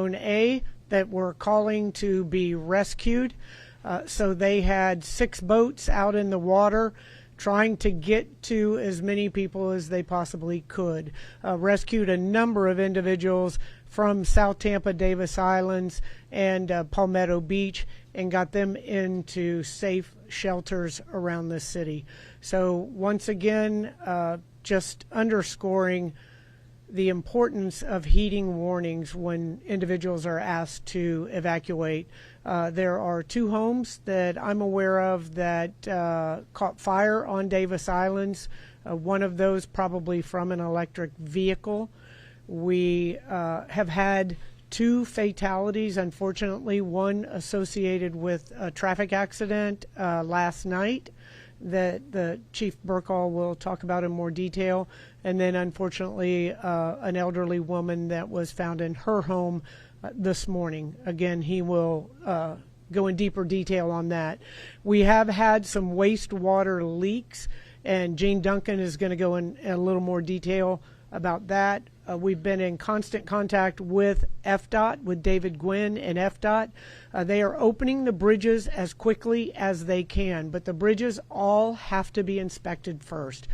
Zone A that were calling to be rescued. So they had 6 boats out in the water trying to get to as many people as they possibly could. Rescued a number of individuals from South Tampa, Davis Islands, and Palmetto Beach, and got them into safe shelters around the city. So once again, just underscoring the importance of heeding warnings when individuals are asked to evacuate. There are 2 homes that I'm aware of that caught fire on Davis Islands. One of those probably from an electric vehicle. We have had 2 fatalities, unfortunately, one associated with a traffic accident last night that the Chief Burkall will talk about in more detail. And then, unfortunately, an elderly woman that was found in her home this morning. Again, he will go in deeper detail on that. We have had some wastewater leaks, and Gene Duncan is going to go in a little more detail about that. We've been in constant contact with FDOT, with David Gwynn and FDOT. They are opening the bridges as quickly as they can, but the bridges all have to be inspected first.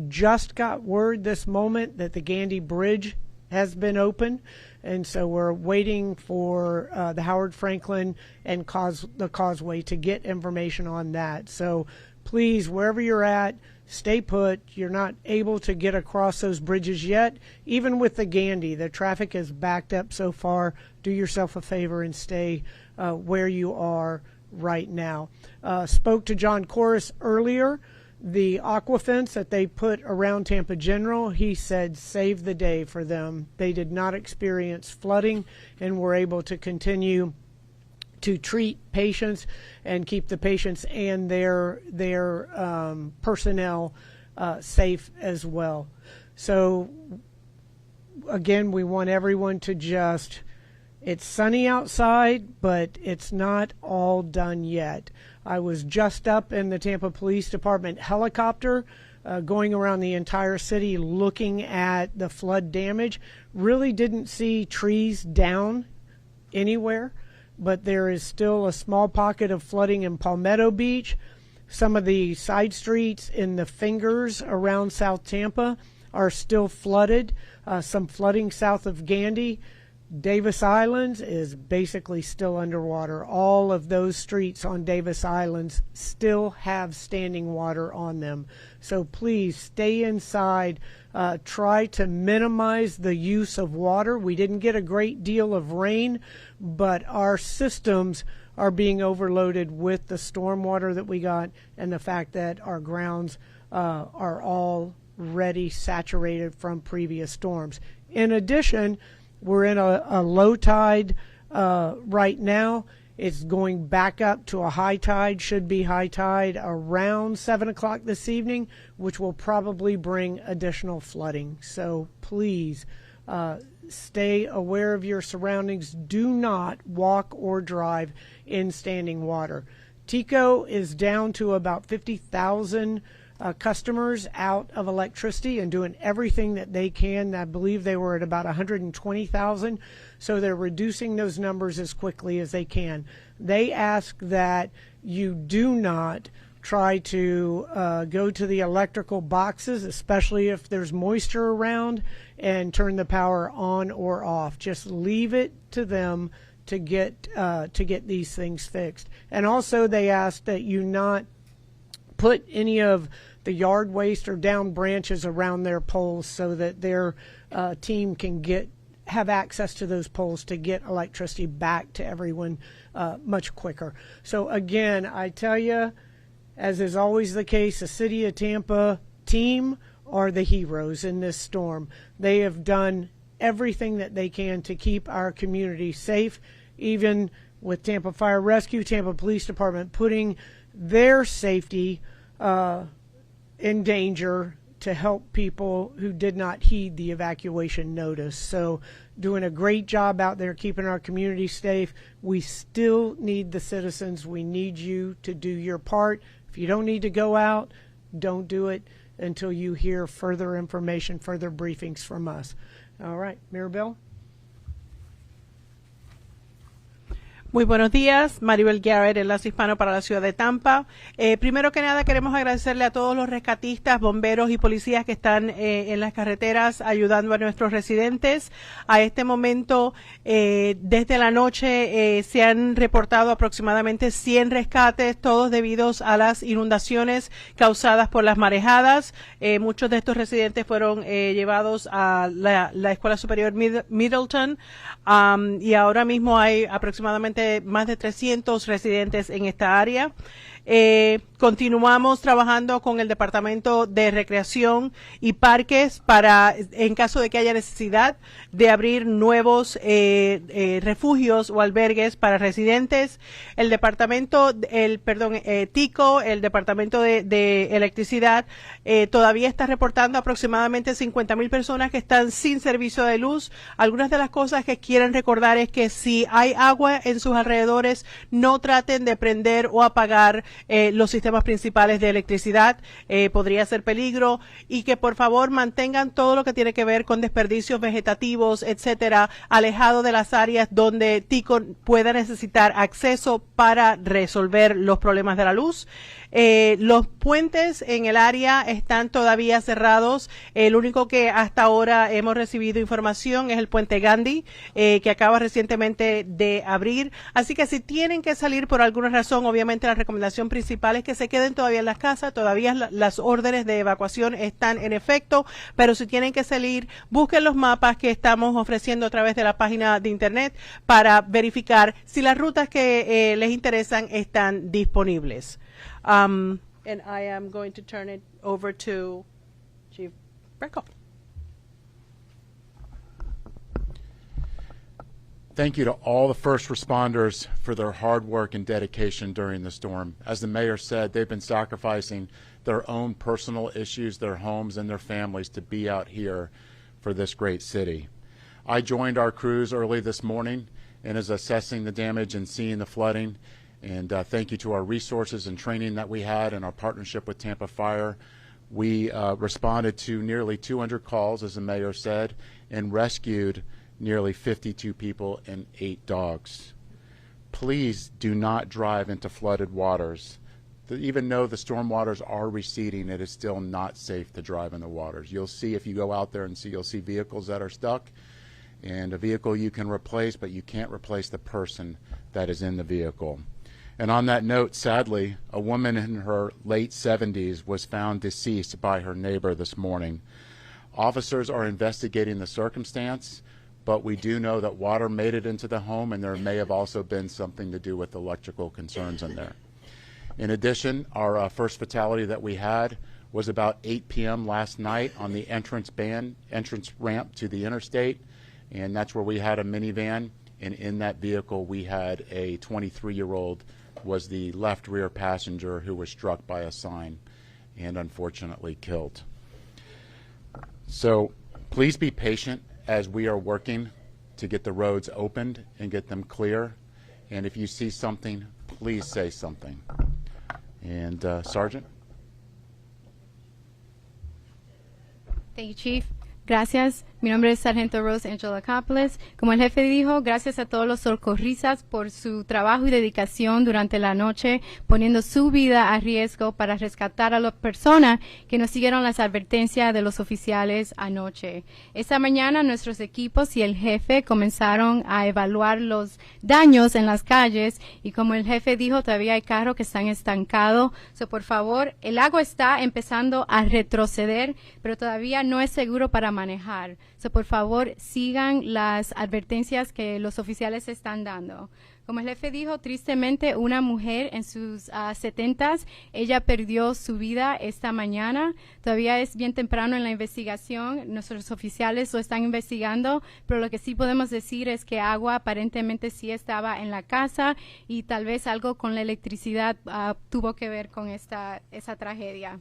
Just got word this moment that the Gandy Bridge has been open, and so we're waiting for the Howard Franklin and the Causeway to get information on that. So please, wherever you're at, stay put. You're not able to get across those bridges yet. Even with the Gandy, the traffic is backed up so far. Do yourself a favor and stay where you are right now. Spoke to John Corus earlier. The aqua fence that they put around Tampa General, he said, saved the day for them. They did not experience flooding and were able to continue to treat patients and keep the patients and their personnel safe as well. So again, we want everyone to just, it's sunny outside, but it's not all done yet. I was just up in the Tampa Police Department helicopter going around the entire city looking at the flood damage. Really didn't see trees down anywhere, but there is still a small pocket of flooding in Palmetto Beach. Some of the side streets in the fingers around South Tampa are still flooded. Some flooding south of Gandy. Davis Islands is basically still underwater. All of those streets on Davis Islands still have standing water on them. So please stay inside. Try to minimize the use of water. We didn't get a great deal of rain, but our systems are being overloaded with the storm water that we got and the fact that our grounds are already saturated from previous storms. In addition, we're in a low tide right now. It's going back up to a high tide, should be high tide around 7 o'clock this evening, which will probably bring additional flooding. So please stay aware of your surroundings. Do not walk or drive in standing water. TECO is down to about 50,000 customers out of electricity and doing everything that they can. I believe they were at about 120,000, so they're reducing those numbers as quickly as they can. They ask that you do not try to go to the electrical boxes, especially if there's moisture around, and turn the power on or off. Just leave it to them to get these things fixed. And also they ask that you not put any of the yard waste or down branches around their poles so that their team can have access to those poles to get electricity back to everyone much quicker. So again, I tell you, as is always the case, the City of Tampa team are the heroes in this storm. They have done everything that they can to keep our community safe, even with Tampa Fire Rescue, Tampa Police Department putting their safety in danger to help people who did not heed the evacuation notice. So doing a great job out there keeping our community safe. We still need the citizens. We need you to do your part. If you don't need to go out, don't do it until you hear further information, further briefings from us. All right, Mirabelle? Muy buenos días, Maribel Garrett, Enlace Hispano para la ciudad de Tampa. Primero que nada queremos agradecerle a todos los rescatistas, bomberos y policías que están en las carreteras ayudando a nuestros residentes. A este momento, desde la noche se han reportado aproximadamente 100 rescates, todos debidos a las inundaciones causadas por las marejadas. Muchos de estos residentes fueron llevados a la Escuela Superior Middleton y ahora mismo hay aproximadamente más de 300 residentes en esta área. Continuamos trabajando con el Departamento de Recreación y Parques para, en caso de que haya necesidad, de abrir nuevos refugios o albergues para residentes. El departamento, TICO, el Departamento de Electricidad, todavía está reportando aproximadamente 50,000 personas que están sin servicio de luz. Algunas de las cosas que quieren recordar es que si hay agua en sus alrededores, no traten de prender o apagar los sistemas principales de electricidad, podría ser peligro, y que por favor mantengan todo lo que tiene que ver con desperdicios vegetativos, etcétera, alejado de las áreas donde TICO pueda necesitar acceso para resolver los problemas de la luz. Los puentes en el área están todavía cerrados. El único que hasta ahora hemos recibido información es el puente Gandhi, que acaba recientemente de abrir. Así que si tienen que salir por alguna razón, obviamente la recomendación principal es que se queden todavía en las casas. Todavía las órdenes de evacuación están en efecto, pero si tienen que salir, busquen los mapas que estamos ofreciendo a través de la página de internet para verificar si las rutas que les interesan están disponibles. And I am going to turn it over to Chief Brecko. Thank you to all the first responders for their hard work and dedication during the storm. As the mayor said, they've been sacrificing their own personal issues, their homes, and their families to be out here for this great city. I joined our crews early this morning and is assessing the damage and seeing the flooding. And thank you to our resources and training that we had and our partnership with Tampa Fire. We responded to nearly 200 calls, as the mayor said, and rescued nearly 52 people and 8 dogs. Please do not drive into flooded waters. Even though the storm waters are receding, it is still not safe to drive in the waters. You'll see, if you go out there and see, you'll see vehicles that are stuck, and a vehicle you can replace, but you can't replace the person that is in the vehicle. And on that note, sadly, a woman in her late 70s was found deceased by her neighbor this morning. Officers are investigating the circumstance, but we do know that water made it into the home, and there may have also been something to do with electrical concerns in there. In addition, our first fatality that we had was about 8 p.m. last night on the entrance ramp to the interstate, and that's where we had a minivan, and in that vehicle we had a 23-year-old was the left rear passenger who was struck by a sign and unfortunately killed. So please be patient as we are working to get the roads opened and get them clear. And if you see something, please say something. And Sergeant? Thank you, Chief. Gracias. Mi nombre es Sargento Rose Angela Caples. Como el jefe dijo, gracias a todos los socorristas por su trabajo y dedicación durante la noche, poniendo su vida a riesgo para rescatar a las personas que nos siguieron las advertencias de los oficiales anoche. Esta mañana nuestros equipos y el jefe comenzaron a evaluar los daños en las calles y como el jefe dijo, todavía hay carros que están estancados. Por favor, el agua está empezando a retroceder, pero todavía no es seguro para manejar. Por favor, sigan las advertencias que los oficiales están dando. Como el jefe dijo, tristemente, una mujer en sus 70s, ella perdió su vida esta mañana. Todavía es bien temprano en la investigación. Nuestros oficiales lo están investigando, pero lo que sí podemos decir es que agua aparentemente sí estaba en la casa y tal vez algo con la electricidad tuvo que ver con esa tragedia.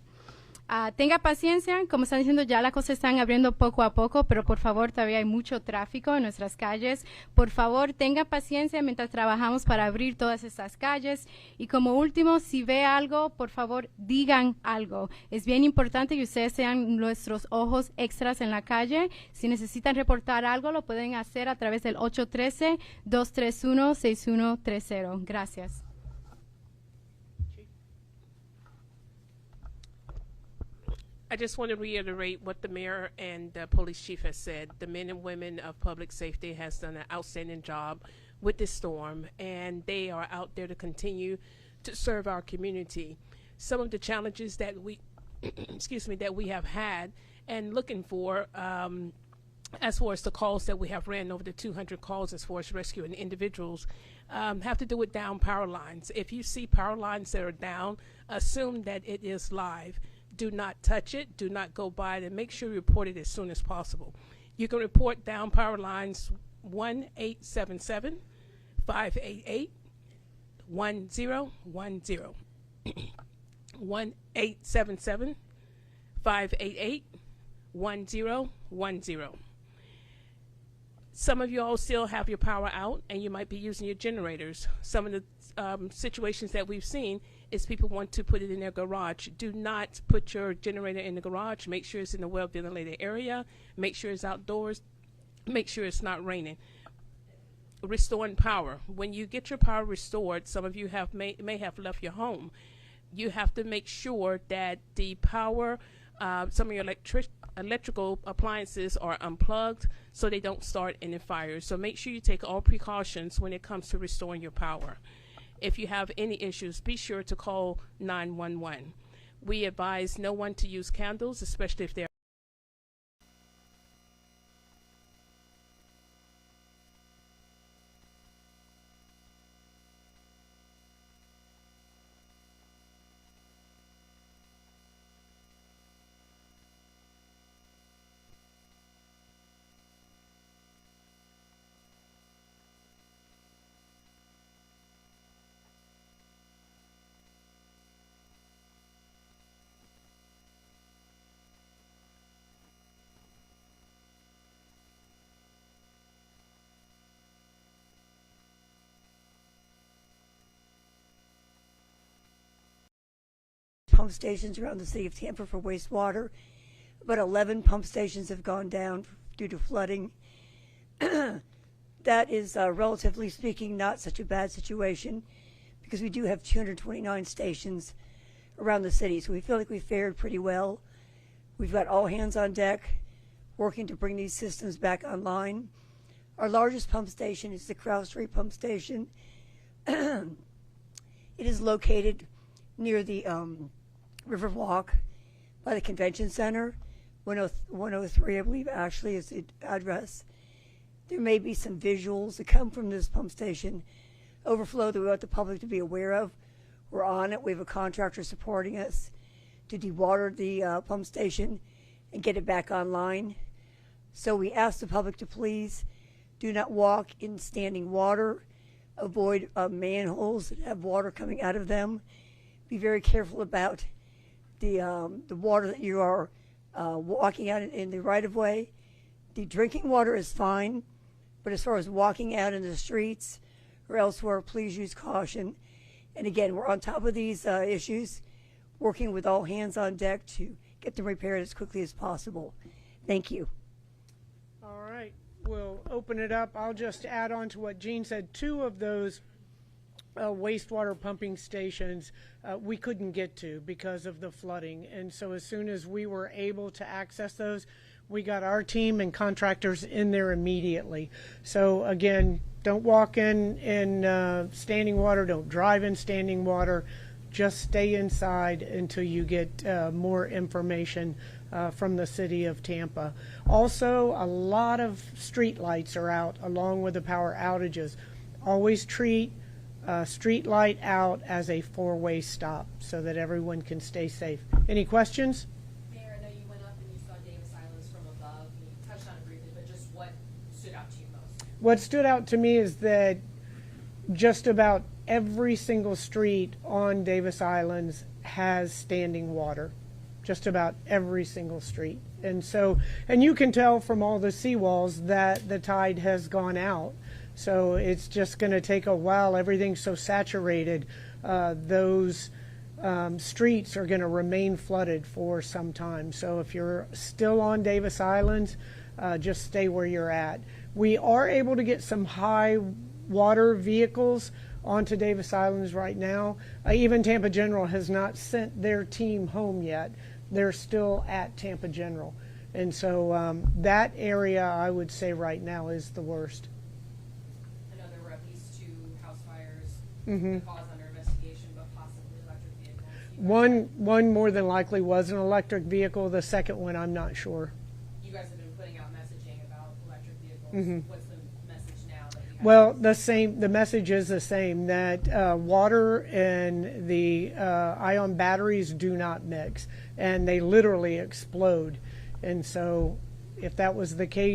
Tenga paciencia, como están diciendo, ya las cosas están abriendo poco a poco, pero por favor todavía hay mucho tráfico en nuestras calles. Por favor, tenga paciencia mientras trabajamos para abrir todas estas calles. Y como último, si ve algo, por favor, digan algo. Es bien importante que ustedes sean nuestros ojos extras en la calle. Si necesitan reportar algo, lo pueden hacer a través del 813-231-6130. Gracias. I just want to reiterate what the mayor and the police chief has said. The men and women of public safety has done an outstanding job with this storm, and they are out there to continue to serve our community. Some of the challenges that we, excuse me, that we have had and looking for, as far as the calls that we have ran, over the 200 calls as far as rescuing individuals, have to do with down power lines. If you see power lines that are down, assume that it is live. Do not touch it. Do not go by it, and make sure you report it as soon as possible. You can report down power lines 1-877-588-1010. 1-877-588-1010. Some of you all still have your power out, and you might be using your generators. Some of the situations that we've seen is people want to put it in their garage. Do not put your generator in the garage. Make sure it's in a well-ventilated area. Make sure it's outdoors. Make sure it's not raining. Restoring power. When you get your power restored, some of you may have left your home. You have to make sure that the power, some of your electrical appliances are unplugged so they don't start any fires. So make sure you take all precautions when it comes to restoring your power. If you have any issues, be sure to call 911. We advise no one to use candles, especially if they're pump stations around the city of Tampa for wastewater, but 11 pump stations have gone down due to flooding. That is, relatively speaking, not such a bad situation because we do have 229 stations around the city, so we feel like we fared pretty well. We've got all hands on deck working to bring these systems back online. Our largest pump station is the Crow Street Pump Station. It is located near the Riverwalk by the Convention Center. 103, I believe, actually is the address. There may be some visuals that come from this pump station overflow that we want the public to be aware of. We're on it. We have a contractor supporting us to dewater the pump station and get it back online. So we ask the public to please do not walk in standing water. Avoid manholes that have water coming out of them. Be very careful about the water that you are walking out in the right-of-way. The drinking water is fine, but as far as walking out in the streets or elsewhere, please use caution. And again, we're on top of these issues, working with all hands on deck to get them repaired as quickly as possible. Thank you. All right, we'll open it up. I'll just add on to what Jean said. Two of those wastewater pumping stations we couldn't get to because of the flooding, and so as soon as we were able to access those, we got our team and contractors in there immediately. So again, don't walk in standing water, don't drive in standing water, just stay inside until you get more information from the city of Tampa. Also, a lot of street lights are out along with the power outages. Always treat street light out as a four-way stop so that everyone can stay safe. Any questions? Mayor, I know you went up and you saw Davis Islands from above. You touched on it briefly, but just what stood out to you most? What stood out to me is that just about every single street on Davis Islands has standing water. just about every single street. And so, and you can tell from all the seawalls that the tide has gone out. So it's just going to take a while. Everything's so saturated. Those streets are going to remain flooded for some time. So if you're still on Davis Island, just stay where you're at. We are able to get some high water vehicles onto Davis Islands right now. Even Tampa General has not sent their team home yet. They're still at Tampa General. And so that area, I would say right now, is the worst. I know there were at least 2 house fires, the cause under investigation, but possibly electric vehicles. One more than likely was an electric vehicle. The second one, I'm not sure. You guys have been putting out messaging about electric vehicles. What's the message now that you have? Well, the message is the same, that water and the ion batteries do not mix, and they literally explode. And so if that was the case,